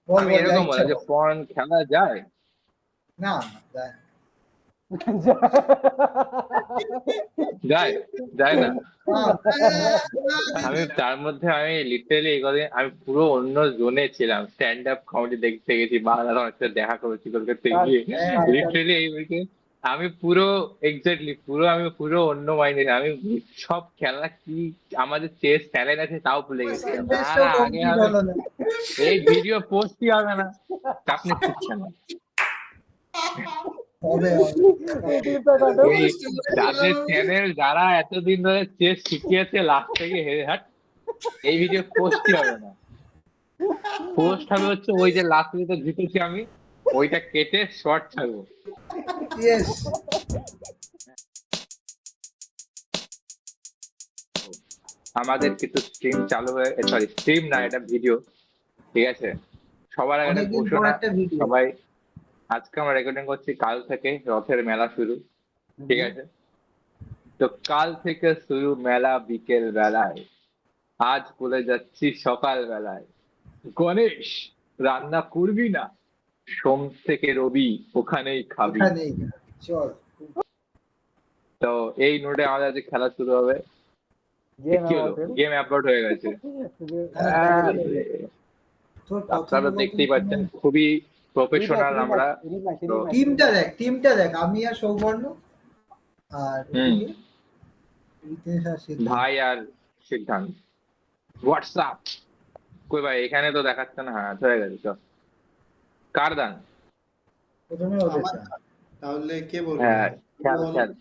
বল আমি বল, যা এরকম ইচ্ছা বলে যে বল। পন খেলা যায়। না না, যায় না। যায় যায় না। না, আমি তার মধ্যে আমি লিটারেলি এই কদিন আমি পুরো অন্য জোনে ছিলাম, স্ট্যান্ড আপ কমেডি দেখতে গেছি, বাংলার অনেক সাথে দেখা করেছি কলকাতায় গিয়ে। লিটারেলি এই উইকে আমি পুরো এক্স্যাক্টলি আমি পুরো অন্য মাইন্ডে, আমি সব খেলা কি আমাদের চেস ট্যালেন্ট আছে তাও ভুলে গেছিলাম। আর সেন্টেন্সটাও আগে কমপ্লিট হবে হলো না। এই ভিডিও পোস্টই হবে না, চাপ নিচ্ছে না। হবে হবে। এই যাদের চ্যানেল যারা এতদিন ধরে চেস শিখিয়েছে লাস্ট থেকে হেরে হাট, এই ভিডিও পোস্টই হবে না। পোস্ট হবে হচ্ছে ওই যে লাস্ট যেটা জিতেছি আমি, ওইটা কেটে শর্ট ছাড়বো। ইয়েস। আমাদের কিছু স্ট্রিম চালু হয়ে, সরি স্ট্রিম না, এটা ভিডিও, ঠিক আছে। সবার আগে একটা অনেকদিন পর ঘোষণা, একটা ভিডিও। সবাই, আজকে আমরা রেকর্ডিং করছি, কাল থেকে রথের মেলা শুরু, ঠিক আছে। তো কাল থেকে শুরু মেলা বিকেল বেলায়, আজ বলে যাচ্ছি সকাল বেলায়, গণেশ রান্না করবি না, সোম থেকে রবি ওখানেই খাবি। এখানেই চল। তো এই নোটে আমাদের আজকে খেলা শুরু হবে। কি হলো, গেম আপলোড হয়ে গেছে। তোর আপনারা কথোপকথন দেখতেই পাচ্ছেন খুবই প্রফেশনাল আমরা। তো টিমটা দেখ, আমি আর সৌবর্ণ, আর হুম, ওদিকে রিতেশ আর সিদ্ধার্থ। ভাই আর সিদ্ধান্ত। হোয়াটসঅ্যাপ কই ভাই, এখানে তো দেখাচ্ছে না। হ্যাঁ হয়ে গেছে, চল। কার দান? প্রথমে ওদের আমার টান। তাহলে কে বলবে? হ্যাঁ, খেল বল। খেল।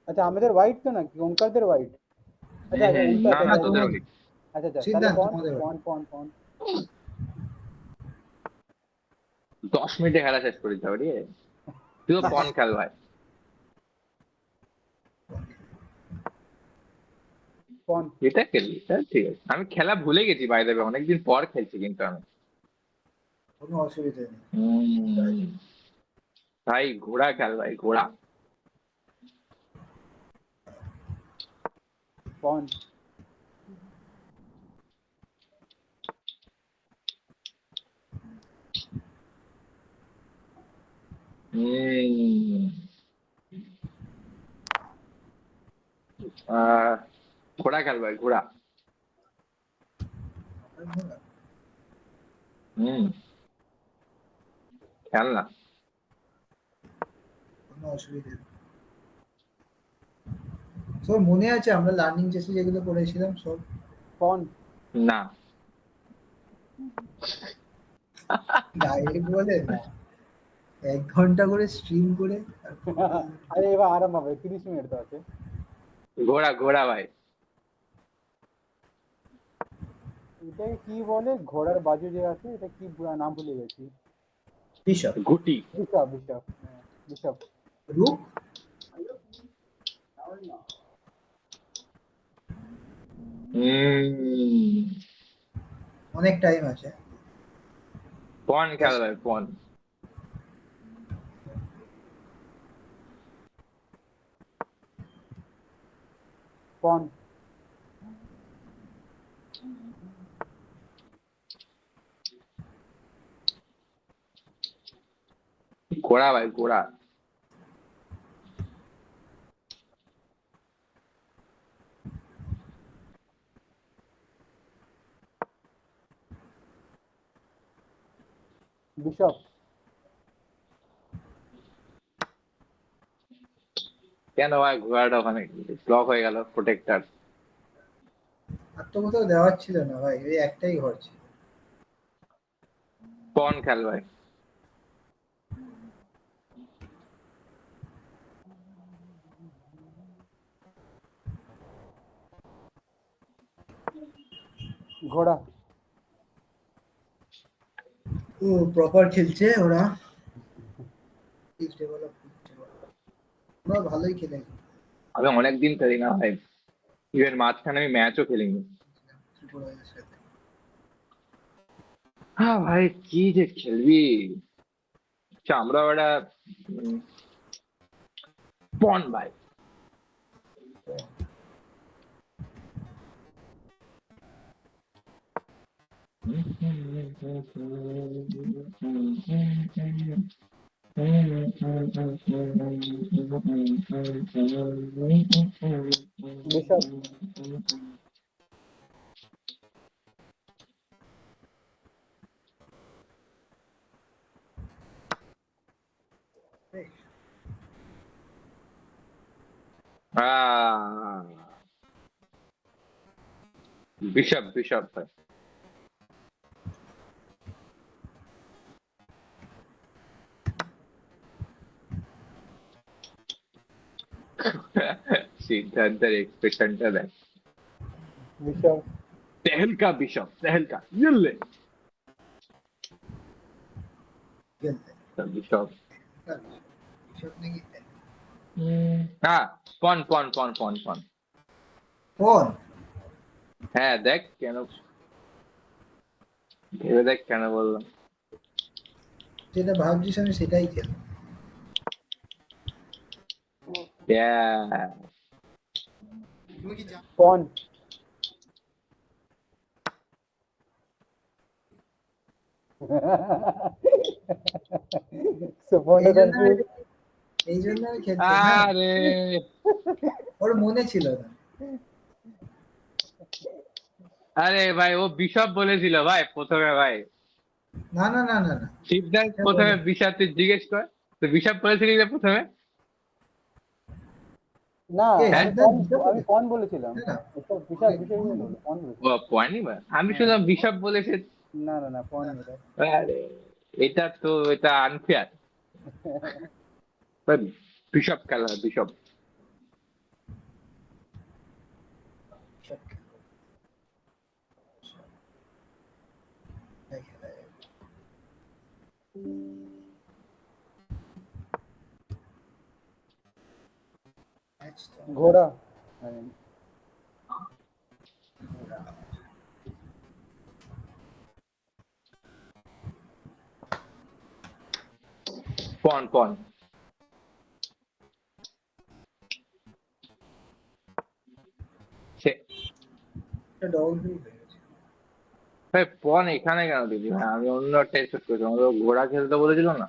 আচ্ছা আমাদের হোয়াইট তো নাকি ওঙ্কারদের হোয়াইট? আচ্ছা আচ্ছা উল্টো না না, আচ্ছা তোদের তোমার ওই আচ্ছা আচ্ছা তাহলে সিদ্ধান্ত, পন তোমাদের পন পন পন 10 মিনিটে খেলা শেষ করে দিতে পারি। তুই তো পন খেল ভাই। পন এটা খেলবি, হ্যাঁ ঠিক আছে। আমি খেলা ভুলে গেছি বাই দ্য ওয়ে, অনেকদিন পর খেলছি কিন্তু আমি। কোনো অসুবিধা নেই। হুম, ভাই ঘোড়া খেল ভাই, ঘোড়া। পন হুম, আহ, ঘোড়া খেল ভাই, ঘোড়া। হুম, খেল না। কোনো অসুবিধা নেই। সব মনে আছে আমরা লার্নিং চেসে যেগুলো করেছিলাম সব? পন না। ডাইরেক্ট বলে না, 1 ঘন্টা করে স্ট্রিম করে আরে এবার আরাম হবে 30 মিনিট তো আছে। ঘোড়া ঘোড়া ভাই। এটাকে কি বলে ঘোড়ার বাজু যে আছে, এটা কি নাম ভুলে গেছি। বিশপ, গুটি। Bishop bishop bishop rook. হুম, অনেক টাইম আছে। পন খেল ভাই, পন। পন ঘোড়া ভাই, ঘোড়া। বিশপ কেন ভাই ঘোড়াটা ওখানে ব্লক হয়ে গেল, প্রোটেক্টর। আর তো কোথাও দেওয়ার ছিল না ভাই, ওই একটাই ঘর ছিল। পন খেল ভাই। ঘোড়া ও প্রপার খেলছে ওরা, ওরা ভালোই খেলে। আমি অনেকদিন খেলি না ভাই, ইভেন মাঝখানে আমি ম্যাচও খেলিনি। ত্রিপুরার সাথে। হ্যাঁ ভাই, কি যে খেলবি। আচ্ছা, আমরা ওটা পন ভাই। বিশপ বিশপ বিশপ ভাই। সিদ্ধান্তের এক্সপ্রেশনটা দেখ। বিশপ তেহেলকা বিশপ তেহেলকা ইল্লে খেলতে বিশপ। এসব নাকি হ্যাঁ পন পন পন পন পন। ফোন হ্যাঁ দেখ কেন, ভেবে দেখ কেন বললাম। যেটা ভাবছিস আমি সেটাই খেলবো। Yeah. তুমি কি জানো পন এই জন্য আমি- এই জন্য আমি খেলছি না, আরে ওর মনে ছিল না। আরে ভাই ও বিশপ বলেছিল ভাই প্রথমে ভাই। না না না না না সিদ্ধার্থ এটা প্রথমে বলে- বিশপ, তুই জিজ্ঞেস কর তো বিশপ বলেছিলি যে প্রথমে। না কে? আমি সিদ্ধার্থ পন বিশপ আমি পন বলেছিলাম। না, না। বিশপ বিশপ বিশপ বললো পন ও বলেছিলাম। পয়েন্টই আমি শুনলাম বিশপ বলেছে। না না না পন এটা আরে এটা তো এটা আনফেয়ার। বিশপ খেলা বিশপ। বিশপ খেলবো। এই খেলা যাবে। ম্যাচ তো ঘোড়া ওরা। পন পন। সে- এটা ডবল ফ্রি হয়ে গেছে। ভাই পন এখানে কেন দিবি ভাই, আমি অন্য একটা এক্সপেক্ট করেছি। আমাদের ঘোড়া খেলতে বলেছিল না,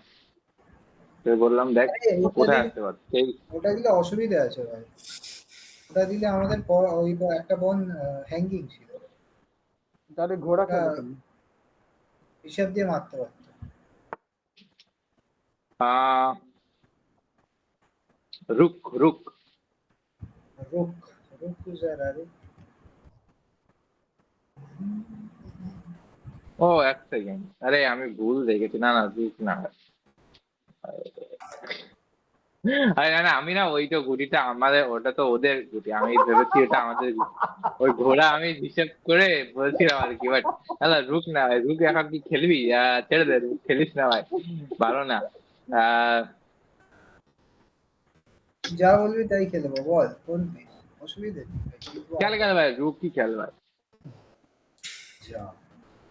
তো বললাম দেখ আরে ওটা কোথায় দিলে আসতে পারছে সেই। ওটা দিলে অসুবিধা আছে ভাই। ওটা দিলে আমাদের ওই একটা বন হ্যাঙ্গিং ছিল, তাহলে ঘোড়া ওটা খেলো তুমি। হিসাব দিয়ে মারতে পারতো। আহ রুক রুক। রুক রুক যারা রুক ও এক সেকেন্ড, আরে আমি ভুল দেখেছি, না না রুক না। আরে না না, আমি না ওই তো গুটিটা আমাদের, ওটা তো ওদের গুটি, আমি ভেবেছি ওটা আমাদের গুটি। ওই ঘোড়া আমি হিসেব করে বলছিলাম আর কি, বাট না রুক না ভাই, রুক এখন কি খেলবি? ছেড়ে দে, রুক খেলিস না ভাই, ভালো না। আহ যা বলবি তাই খেলবো, বল কোন পিস, অসুবিধা নেই ভাই, জিতবো খেল আমরা। খেল ভাই, রুক কি খেল ভাই। যা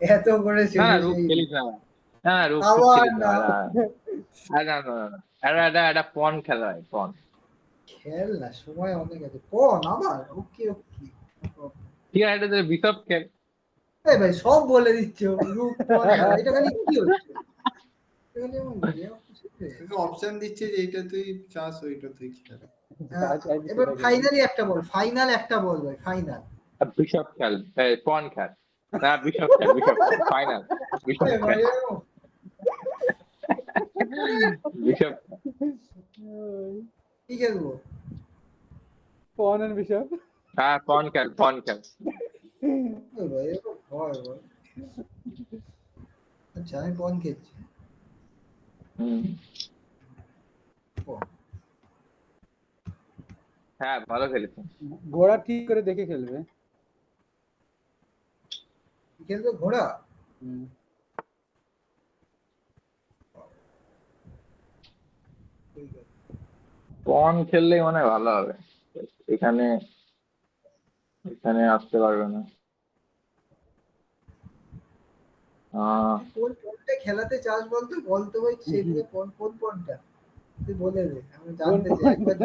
এত করে না না শেষে রুক সেই খেলিস না ভাই, না না রুক ঠিক আবার খেলিস না না ভাই, না না না না, একটা পন খেলা হয় পন। খেল না, সময় অনেক আছে, কোন আবার ওকে ওকে। ঠিক আছে এটা তোর বিশপ খেল। এই ভাই সব বলে দিচ্ছে ও, রুক কোন খেলা, এটা খালি কি হচ্ছে, এটা খালি আমার ইয়ে হচ্ছে। তোকে অপশন দিচ্ছে যে এইটা তুই চাস ওইটা তুই খেলে। যা চাইবি এবার সেটা খেলো। ফাইনালি একটা বল, ফাইনাল একটা বল ভাই, ফাইনাল। বিশপ খেল, পন খেল, না বিশপ খেল, বিশপ খেল ফাইনাল। বিশপ ভাই খেল, বিশপ। কি খেলবো? পন এন্ড বিশপ হ্যাঁ পন খেল পন খেল। ওই ভাই এরকম হয় বল। আচ্ছা আমি কোন খেলছি, হুম। কোন হ্যাঁ ভালো খেলেছে। ঘোড়া ঠিক করে দেখে খেলবে। কি খেলবে, ঘোড়া? হুম। ঠিক আছে। পন খেললেই মনে হয় ভালো হবে, এখানে এখানে আসতে পারবে না। কোন কোনটা খেলাতে চাস বলতো, বলতো ভাই সেদিকে কোন কোন কোনটা তুই বলে দে, আমি জানতে চাই একবার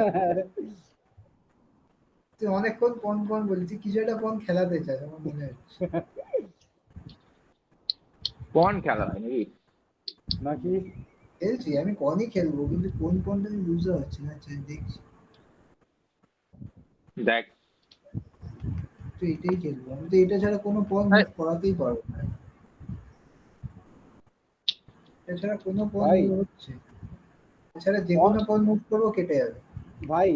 তুই অনেকক্ষণ কোন কোন বলছিস, কিছু একটা কোন খেলাতে চাস আমার মনে হচ্ছে। পন খেলা হয় নাকি? নাকি খেলছি আমি, পনই খেলবো, কিন্তু কোন পনটা আমি বুঝতে পারছি না। আচ্ছা দেখছি, দেখ তো এটাই খেলবো আমি, তো এটা ছাড়া কোনো পন আরে, করাতেই পারবো না। এছাড়া কোনো পন ভাই হচ্ছে, এছাড়া যে পন কোনো পন মুভ করবো কেটে যাবে। ভাই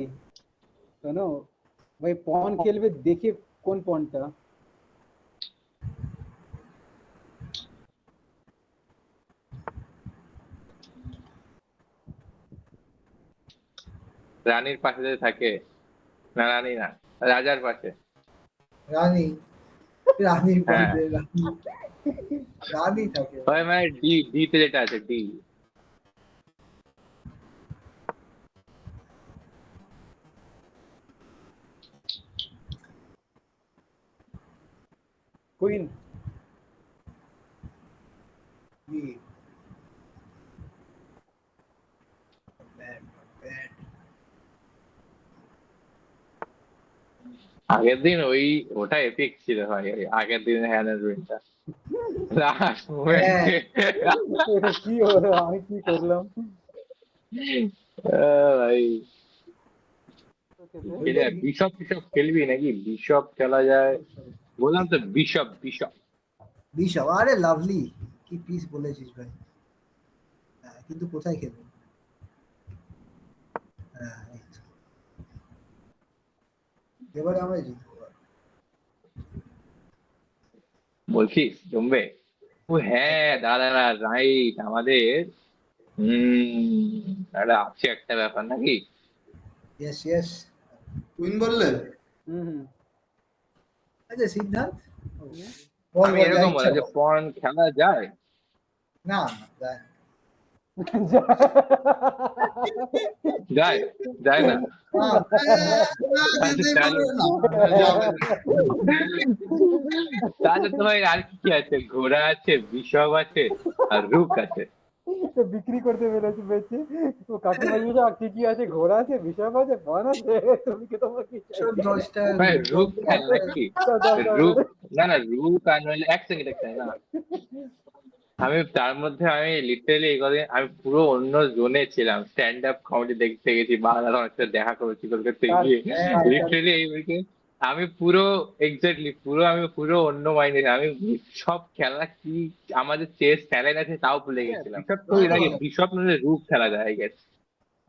শোনো ভাই, পন খেলবে দেখে কোন পনটা? রানীর পাশে যে থাকে, না রানী না, রাজার পাশে। রানী, রানীর হ্যাঁ, পাশে রানী, রানী থাকে। ওই মানে ডি, ডি তে যেটা আছে ডি। কুইন। কি? Bad, bad. আগের দিন ওটা এপিক ছিল ভাই, ওই আগের দিনের হ্যান্ডেলটা লাস্ট হ্যাঁ, মোমেন্টে। এটা কি হলো, আমি কি করলাম? ভাই বিশপ টিশপ খেলবি নাকি? বিশপ খেলা যায়, বললাম তো বিশপ বিশপ। বিশাল, আরে লাভলি, কি পিস বলেছিস ভাই। হ্যাঁ, কিন্তু কোথায় খেলবো? হ্যাঁ, এই তো। এবারে আমরা জিতবো। বলছিস জমবে? ও হ্যাঁ, দাদা রাইট, আমাদের একটা আছে একটা ব্যাপার নাকি? Yes yes. কুইন বললে? হুম। আচ্ছা সিদ্ধান্ত, বল আমি বল, যা এরকম ইচ্ছা বলা যে বল। পন খেলা যায়। না না, যায় না। যায়, যায় না? না, না, আচ্ছা যেতেই তাহলে, পারবে না, যাবে না। তাহলে তোমার আর কি কি আছে? ঘোড়া আছে, বিষব আছে, আর রুক আছে। তো বিক্রি করতে পেরেছি বেশি। তো কাকিমা জিজ্ঞেস আর কি কি আছে? ঘোড়া আছে, বিষয় আছে, বন আছে, তুমি কি, তোমার কি চাই? সব 10টা ভাই রুক বলতে খেল হবে। নাকি? দাও, দাও, দাও, রুক, দাও। না না রুক আর নইলে এক সেকেন্ড, এক সেকেন্ড, না আমি তার মধ্যে আমি লিটারেলি এই কদিন আমি পুরো অন্য জোনে ছিলাম, স্ট্যান্ড আপ কমেডি দেখতে গেছি, বাংলা অনেক সাথে দেখা করেছি কলকাতাতে কার গিয়ে। হ্যাঁ, কার লিটারেলি এই weekend আমি পুরো এক্স্যাক্টলি পুরো আমি পুরো অন্য মাইন্ডে, আমি সব খেলা কি, আমাদের চেস ট্যালেন্ট আছে তাও ভুলে গেছিলাম। বিশপ তো এর আগে বিশপ নইলে রুক খেলা যায় গেছে,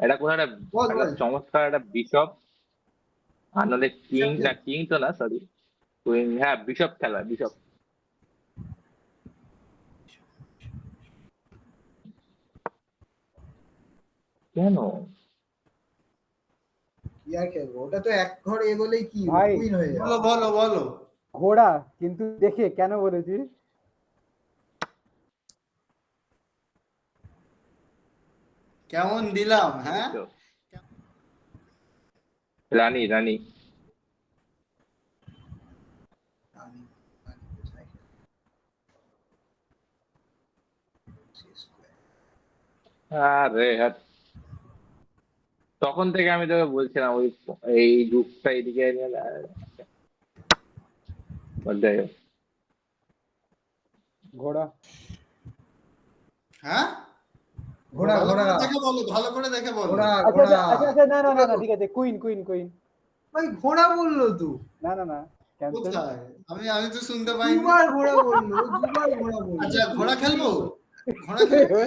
এটা কোনো একটা বল একটা বল। চমৎকার একটা বিশপ, আর নাহলে কিং, হিসাব না খেল। কিং তো না সরি, কুইন, হ্যাঁ বিশপ খেলা, বিশপ। কেন? কি আর খেলবো, ওটা তো এক ঘর এগোলেই কি ভাই কুইন হয়ে যাবে। বলো বলো বলো। ঘোড়া, কিন্তু দেখে কেন বলেছি? কেমন দিলাম, এই হ্যাঁ? তো রানী, রানী। রানী, রানী কোথায় খেলবো? C square। আরে হ্যাঁ, তখন থেকে আমি তোকে বলছিলাম এই যুগটা এদিকে নিয়ে যাই হোক। ঘোড়া। হ্যাঁ, ঘোড়া ভালো ঘোড়া করে দেখে বলো, ভালো করে দেখে বলো। ঘোড়া আচ্ছা ঘোড়া। আচ্ছা আচ্ছা আচ্ছা, না না না না, ঠিক আছে, কুইন কুইন কুইন। ভাই ঘোড়া বললো তো, না না না, ক্যান্সেল। কোথায়? আমি তো শুনতে পাইনি। দুবার ঘোড়া বললো, দুবার ঘোড়া বললো। আচ্ছা, ঘোড়া খেলবো? ঘোড়া খেলবো?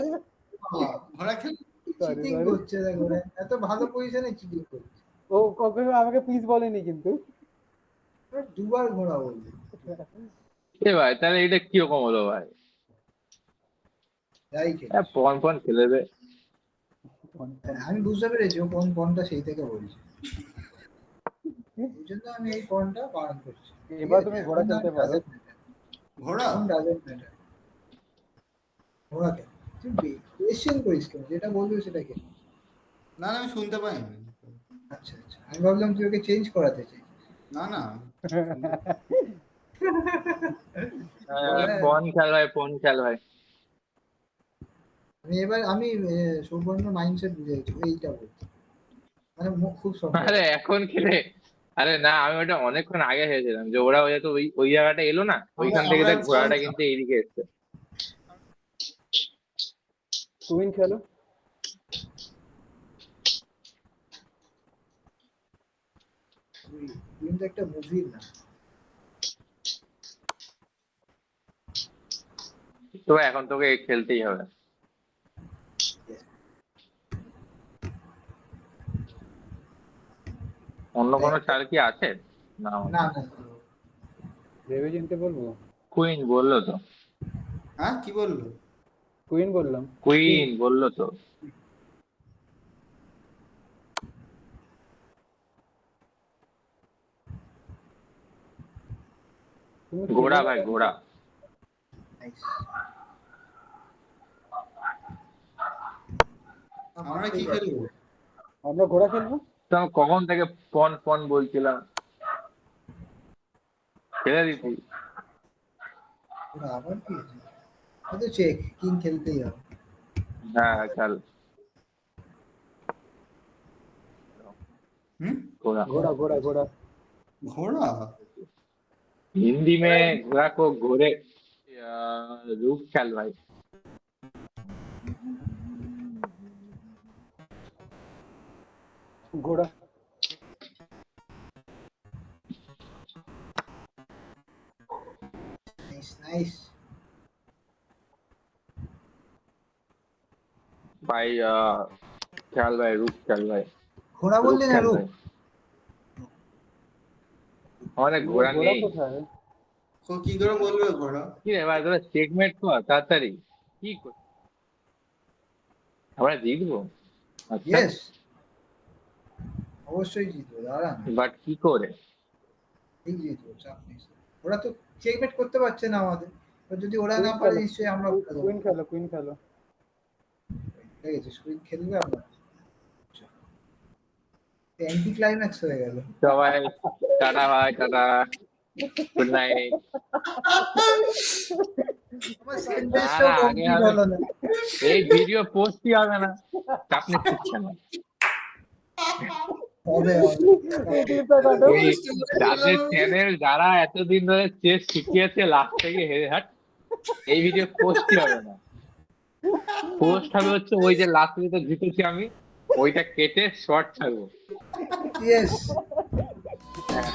বাবা, ঘোড়া খেলবো? Sorry cheating sorry. করছে দেখো রে, এত ভালো পজিশনে চিটিং করছে। ও কখনো আমাকে প্লিজ বলেনি কিন্তু। দুবার ঘোড়া বললো। এ ভাই তাহলে এটা কিরকম হলো ভাই? যাই হ্যাঁ, খেলিস। পন পন খেলে দে। আমি বুঝতে পেরেছি ও কোন পনটা সেই থেকে বলছি, ওই জন্য আমি এই পনটা বারণ করছি। এবার তুমি ঘোড়া খেলতে পারো। ঘোড়া? ঘোড়া খেল, তুই কোয়েশ্চেন করিস কেন, যেটা বলবি সেটা খেল। না না, আমি শুনতে পাইনি। আচ্ছা আচ্ছা, আমি ভাবলাম তুই ওকে চেঞ্জ করাতে চাই। না না, পন খেল ভাই, পন খেল ভাই। আমি সৌবর্ণ মাইন্ডসেট বুঝে গেছি, ও এইটা বলছি, মানে মুখ খুব আরে সম্ভব। এখন খেলে, আরে না আমি ওটা অনেকক্ষণ আগে হয়েছিলাম যে ওরা হয়তো ওই ওই জায়গাটা এলো না, আমরা ওইখান থেকে আমরা দেখ চল, ঘোড়াটা কিন্তু এইদিকে এসছে। কুইন খেলো। কিন্তু একটা মুভির না। তো এখন তোকে খেলতেই হবে। অন্য কোনো চাল কি আছে? না, না না ভেবে চিনতে বলবো। কুইন বললো তো। হ্যাঁ কি বললো? কুইন বললাম। কুইন বললো তো। তুমি ঘোড়া ভাই, ঘোড়া। nice. আমরা কি খেলবো? আমরা ঘোড়া খেলবো। তো আমি কখন থেকে পন পন বলছিলাম, খেলে দিতি। ওরা আবার কি আছে? ও তো চেক কিং খেলতেই হবে। হ্যাঁ চল। হুম? घोड़ा ঘোড়া ঘোড়া ঘোড়া। ঘোড়া? हिंदी में घोड़ा को घोड़े रूप चल भाई। ঘোড়া। Nice nice. भाई चल भाई, रूप चल भाई। ঘোড়া रूप বললি না चल রূপ? भाई। हमारे घोड़ा ঘোড়া नहीं। কোথায়? তো কি করে বলবে ঘোড়া? কি রে ভাই, তোরা চেকমেট কর তাড়াতাড়ি। কি কর, আমরা জিতবো? আচ্ছা, ইয়েস অবশ্যই জিতবো, দাঁড়া না, বাট কি করে? ঠিক জিতবো, চাপ নেই। ওরা তো চেকমেট করতে পারছে না আমাদের, তো যদি ওরা না কুইন পারে খেলো। নিশ্চয়ই আমরা পারবো। কুইন খেলো কুইন খেলো। ঠিক আছে স্কুইন খেলবে আমরা। অ্যান্টি ক্লাইম্যাক্স হয়ে গেল। সবাই টাটা ভাই, টাটা, গুড নাইট। আমার না সেন্টেন্সটাও না, আগে কমপ্লিট হবে। হলো না। এই ভিডিও পোস্টই হবে না, চাপ নিচ্ছিস না। হবে এই ক্লিপটা কাটো। এই যাদের চ্যানেল, যারা এতদিন ধরে চেস শিখিয়েছে, লাস্ট থেকে হেরে হাট, এই ভিডিও পোস্টই হবে না। পোস্ট হবে হচ্ছে ওই যে লাস্ট ভিডিও জিতেছি আমি, ওইটা কেটে শর্ট ছাড়বো। ইয়েস। হ্যাঁ।